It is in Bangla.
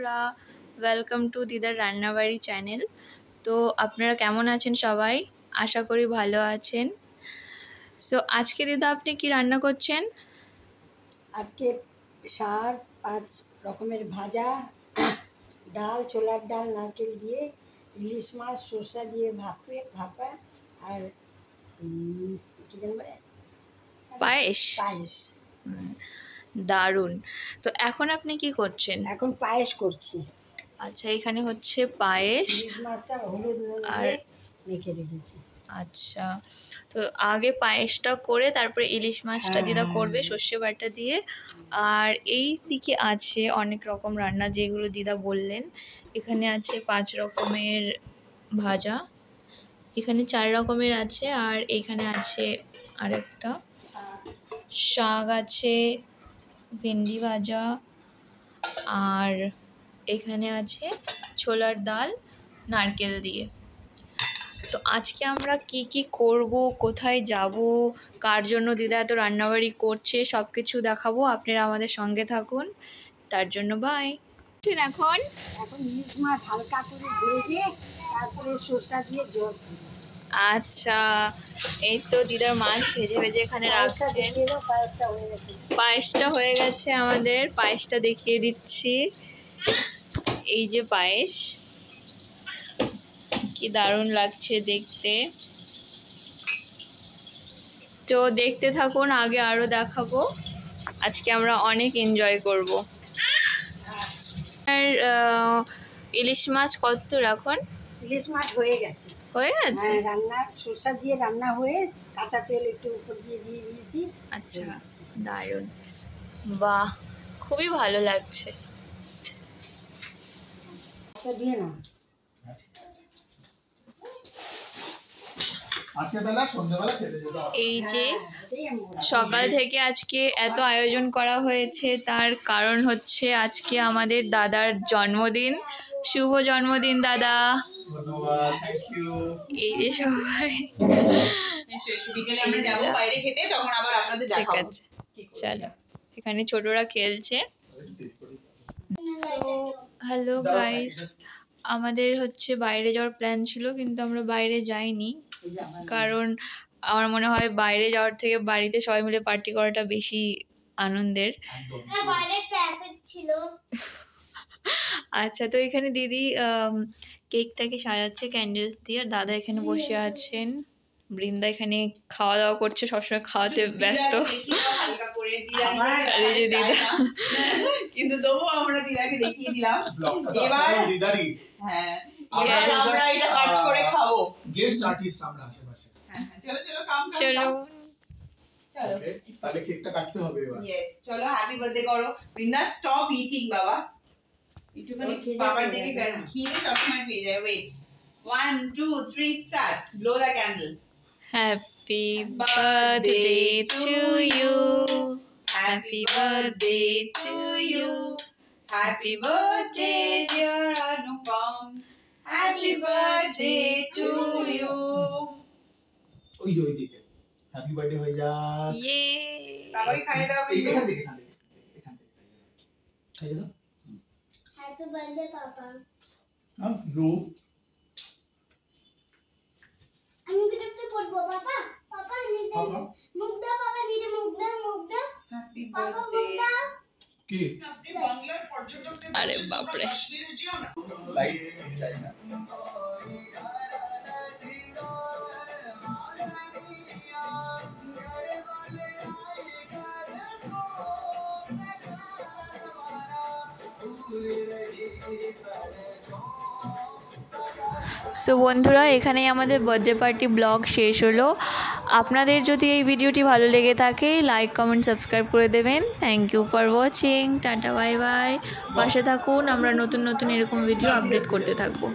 বন্ধুরা, ওয়েলকাম টু দিদার রান্নাবাড়ি চ্যানেল। তো আপনারা কেমন আছেন সবাই? আশা করি ভালো আছেন। সো আজকে দিদা আপনি কি রান্না করছেন? আজকে শাক, 5 রকমের ভাজা, ডাল, ছোলার ডাল নারকেল দিয়ে, ইলিশ মাছ সরষা দিয়ে ভাপা আর কি জানি বলে পায়েস। পায়েস। দারুণ। তো এখন আপনি কি করছেন? এখন পায়েস করছি। আচ্ছা, এখানে হচ্ছে পায়েস। ইলিশ মাছটা হলুদ নুন আর দিয়ে মেখে রেখেছি। আচ্ছা, তো আগে পায়েসটা করে তারপরে ইলিশ মাছটা দিদা করবে সর্ষে বাটা দিয়ে। আর এই দিকে আছে অনেক রকম রান্না যেগুলো দিদা বললেন। এখানে আছে 5 রকমের ভাজা, এখানে 4 রকমের আছে, আর এখানে আছে আরেকটা শাক আছে, ভেন্ডি ভাজা, আর এখানে আছে ছোলার ডাল নারকেল দিয়ে। তো আজকে আমরা কি কি করব, কোথায় যাব, কার জন্য দিদা এত রান্নাবাড়ি করছে সব কিছু দেখাবো। আপনারা আমাদের সঙ্গে থাকুন। তার জন্য বাই। এখন ইলিশ মাছ হালকা করে ভেজে তারপরে সরষা দিয়ে জল। আচ্ছা, এই তো দিদার মাছ ভেজে ভেজে এখানে রাখছেন। পায়েসটা হয়ে গেছে আমাদের। পায়েসটা দেখিয়ে দিচ্ছি। এই যে পায়েস, কি দারুণ লাগছে দেখতে। তো দেখতে থাকুন, আগে আরো দেখাবো। আজকে আমরা অনেক এনজয় করব। আর ইলিশ মাছ কত এখন? ইলিশ মাছ হয়ে গেছে। হয়ে গেছে? রান্না সরষা দিয়ে রান্না হয়ে কাঁচা তেল একটু উপর দিয়ে দিয়েছি। আচ্ছা, দারুণ। বাহ, খুবই ভালো লাগছে। দিয়ে না এই যে সকাল থেকে আজকে এত আয়োজন করা হয়েছে, তার কারণ হচ্ছে আজকে আমাদের দাদার জন্মদিন। শুভ জন্মদিন দাদা। এই যে সবাই, ঠিক আছে চলো। এখানে ছোটরা খেলছে। হ্যালো গাইস, আমাদের হচ্ছে বাইরে যাওয়ার প্ল্যান ছিল, কিন্তু আমরা বাইরে যাইনি। কারণ আমার মনে হয় বাইরে যাওয়ার থেকে বাড়িতে সবাই মিলে পার্টি করাটা বেশি আনন্দের। আচ্ছা, তো এখানে দিদি কেকটাকে সাজাচ্ছে ক্যান্ডেলস দিয়ে। দাদা এখানে বসে আছেন। বৃন্দা এখানে খাওয়া দাওয়া করছে, সবসময় খাওয়াতে ব্যস্ত। কিন্তু তবুও আমরা দিদাকে দেখিয়ে দিলাম। এবার হ্যাঁ, এবার আমরা এটা কাট করে খাবো। গেস্ট আর্টিস্ট আমরা আশেপাশে। চলো চলো কাম চলো চলো, তাহলে কেকটা কাটতে হবে এবার। ইয়েস, চলো হ্যাপি বার্থডে করো। বৃন্দা স্টপ ইটিং বাবা, একটুখানি বাবার দিকে খিদে সবসময় পেয়ে যায়। Wait, 1 2 3 start. Blow the candle. Happy birthday to you, happy birthday to you, happy birthday dear Anupam, happy birthday to you. ওই যে ওইদিকে হ্যাপি বার্থডে হয়ে যা। ইয়ে, তাহলে খাই দাও। এখান থেকে খাই দাও। হ্যাপি বার্থডে পাপা। নো, আমি কিছু করব পাপা। পাপা নিতে মুখ দাও, পাপা নিতে মুখ দাও, মুখ দাও। হ্যাপি পাপা বার্থডে। মুখ দাও। কি আপনি বাংলার পর্যটকদের আরে বাপরে, কাশ্মীরে যেও না। লাইট চাই না। সো বন্ধুরা, এখানেই আমাদের বার্থডে পার্টি ব্লগ শেষ হলো। আপনাদের যদি এই ভিডিওটি ভালো লেগে থাকে, লাইক কমেন্ট সাবস্ক্রাইব করে দেবেন। Thank you for watching. Tata bye bye. পাশে থাকুন, আমরা নতুন নতুন এরকম ভিডিও আপডেট করতে থাকবো।